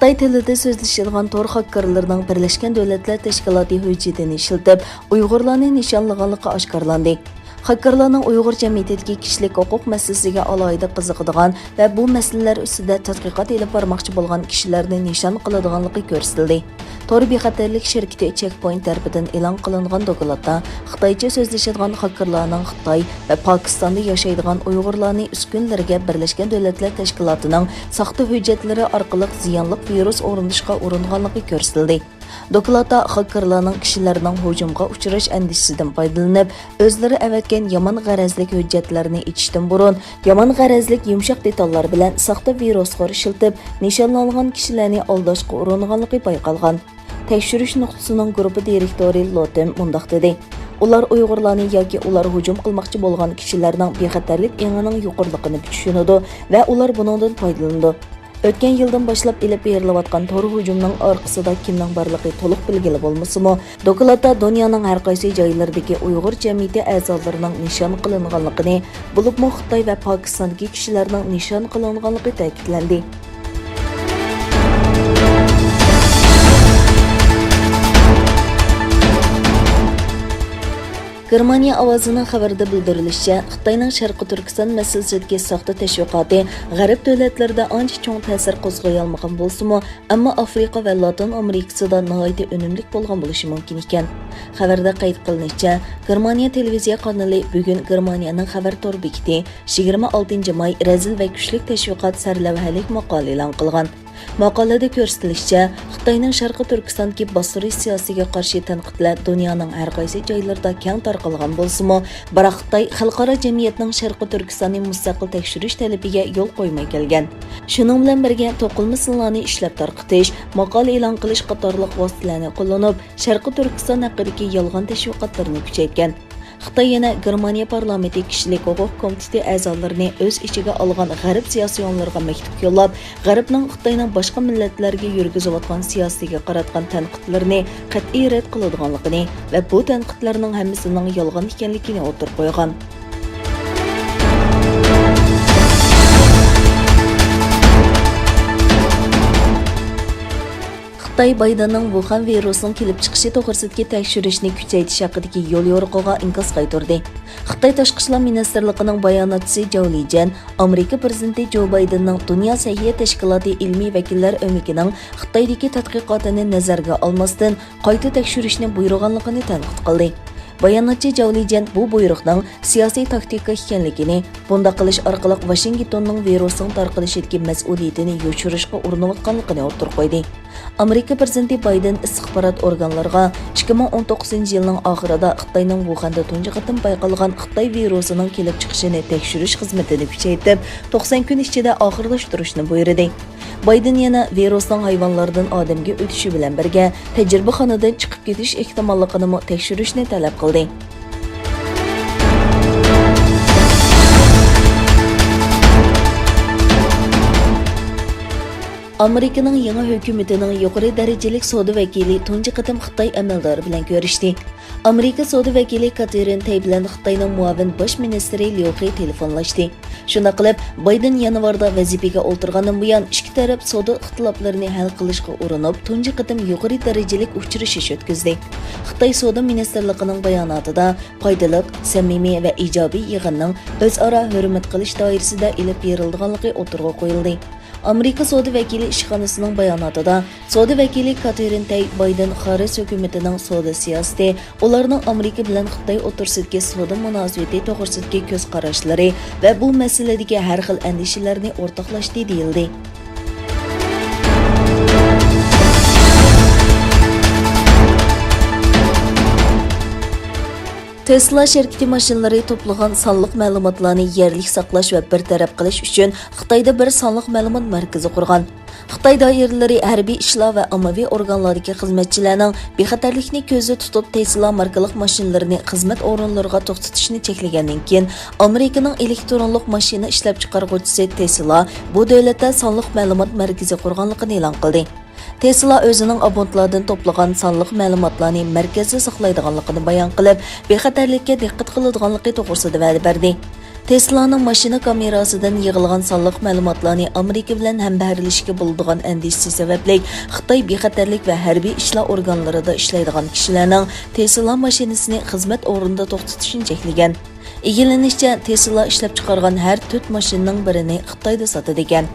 Xitay tilida so'zlashilgan tor xakkېرلارنىڭ Birleşken Devletler Teşkilatı ھۆججەتini işiltib, Uyg'urlarni nishonlaganligi oshkorlandi. Xakkېرلارنىڭ Uyg'ur jamiyatidagi kishilik huquq masalasiga alohida qiziqadigan va bu masalalar ustida tadqiqot olib bormoqchi bo'lgan kishilarni nishon qiladiganligi ko'rsatildi. Tor bexatarlik shirkati Checkpoint tarafidan e'lon qilingan dokladda Xitoycha so'zlashadigan xakkېرلارنىڭ Xitoy va Pokistonda yashaydigan Uyg'urlarni uskunlarga Birleşken Devletler Teşkilatı'nın saxta ھۆججەتلىرى orqali ziyonli virus o'rnatishga uringanligi ko'rsatildi. Dokladda xakkېرلارنىڭ kishilarning hujumga uchrash andishisidan foydalanib, o'zlari avatgan yomon g'arazlik ھۆججەتلەرنى ichishdan burun yomon g'arazlik yumshoq detallar bilan saxta virusga ishiltib, nishonlangan kishilarni aldashga uringanligi payqalgan. Tekshirish nuqtasining guruhi direktori Lotem mundaq dedi. Ular Uyg'urlarni yoki ular hujum qilmoqchi bo'lgan kishilarning bexatarlik engining yuqorligini tushunadi va ular bundan foydalanadi. O'tgan yildan boshlab ilib berilayotgan tor hujumning orqasida kimning borligi to'liq belgili bo'lmasa-mu, dokladda dunyoning har qaysi joylaridagi Uyg'ur jamiyati a'zolarining nishon qilinganligini, bo'libmi Xitoy va Pokistondagi kishilarning nishon qilinganligi ta'kidlandi. Germaniya ovozining xabarida bildirilishicha, Xitoyning Sharqi Turkiston masalasidagi saxta tashviqoti G'arb davlatlarida ancha cho'ng ta'sir qo'zg'ay olmagan bo'lsa-mu, ammo Afrika va Latin Amerikasida nihoyatda unumli bo'lgan bo'lishi mumkin ekan. Xabarda qayd qilinishicha, Germaniya televiziya kanali bugun Germaniyaning xabar tor bekiti 26 may razil va kuchli tashviqot sarlavhalik maqola e'lon qilgan. Maqolada ko'rsatilishicha, Xitoyning Sharqi Turkistondagi bostirish siyosatiga qarshi tanqidlar dunyoning har qaysi joylarida keng tarqalgan bo'lsa-mu, biroq Xitoy xalqaro jamiyatning Sharqi Turkistonni mustaqil tekshirish talabiga yo'l qo'ymay kelgan. Shuning bilan birga to'qilma sillarni ishlab tarqitish, maqola e'lon qilish qatorliq vositalarni qo'llanib, Sharqi Turkiston haqidagi yolg'on tashviqotlarni kuchaytgan. Xitoy yana Germaniya parlamenti kishilik huquq komiteti a'zolarini o'z ichiga olgan g'arb siyosiyonlariga maktub yo'llab, g'arbning Xitoyning boshqa millatlarga yurgizayotgan siyosatiga qaratgan tanqidlarni qat'iy rad qiladiganligini va bu tanqidlarning hammasining yolg'on ekanligini o'tirib qo'ygan. Xitoy Baydenning Wuhan virusining kelib chiqishi to'g'risidagi tekshirishni kuchaytirish haqidagi yo'l yo'riqiga inkos qaytardi. Xitoy Tashqi ishlar ministrligining bayonotchisi Zhao Lijian, Amerika prezidenti Joe Bidenning Dunyo sahiyat tashkiloti ilmiy vakillar o'mikining Xitoydagi tadqiqotini nazarga olmasdan qayta tekshirishni buyurganligini tanqid qildi. Bayonotchi Zhao Lijian bu buyruqning siyosiy taktika ekanligini, bunda qilish orqali Washingtonning virusning tarqalishidagi mas'uliyatini yo'shirishga urinayotganligini o'tirib qo'ydi. Amerika prezidenti Biden istixborot organlariga 2019-yilning oxirida Xitoyning Wuhanda tunji qatim payqalgan Xitoy virusining kelib chiqishini tekshirish xizmatini kuchaytirib, 90 kun ichida oxirlashtirishni buyurdi. Biden yana virusning hayvonlardan odamga o'tishi bilan birga tajribaxonadan chiqib ketish ehtimolligini tekshirishni talab qildi. Amerikaning yangi hukumatining yuqori darajalik savdo vakili tunji qatim Xitoy amaldori bilan ko'rishdi. Amerika savdo vakili Katrin bilan Xitoyning muavin bosh ministri Liuxi telefonlashdi. Shuna qilib, Biden yanvarda vazifaga o'tirgandan buyon ikki taraf savdo ixtiloflarini hal qilishga urinib, tunji qatim yuqori darajalik uchrashish o'tkazdi. Xitoy savdo ministrligining bayonotida foydali, samimiy va ijobiy yig'inning o'zaro hurmat qilish doirasida ilib berilganligi o'tirg'a qo'yildi. Amerika savdo vakili ishxonasining bayonotida savdo vakili Katrin Biden xorij hukumatining savdo siyosati, ularning Amerika bilan Xitoy o'rtasidagi savdo munosabati to'g'risidagi ko'z qarashlari va bu masaladagi har xil andishalarni o'rtoqlashdi deyildi. Tesla şirketi mashinalari to'plagan sonliq ma'lumotlarni yerlik saqlash va bartaraf qilish uchun Xitoyda bir sonliq ma'lumot markazi qurgan. Xitoy doiralari harbiy ishlar va ommaviy organlardagi xizmatchilarning bexatarlikni ko'zda tutib Tesla markali mashinalarini xizmat o'rinlariga to'xtatishni cheklagandan keyin Amerikaning elektronlik mashina ishlab chiqaruvchisi Tesla bu davlatda sonliq ma'lumot markazi qurganligini e'lon qildi. Tesla o'zining abonentlardan to'plagan sonliq ma'lumotlarni markazda saqlaydiganligini bayon qilib, bexatarlikka diqqat qiladiganligi to'g'risida va'da berdi. Tesla'nın maşina kamerasından yığılğan sonliq məlumatlarni Amerika bilan həmbəhrləşishə bulduğan əndişəsi səbəbli Xitay bexatarlik və hərbi işlər orqanlarında işləydigan kişilərning Tesla mashinasini xizmat o'rnida to'xtatishini cheklagan. Egilanishcha Tesla ishlab chiqargan har 4 mashinaning birini Xitoyda sotadi ekan.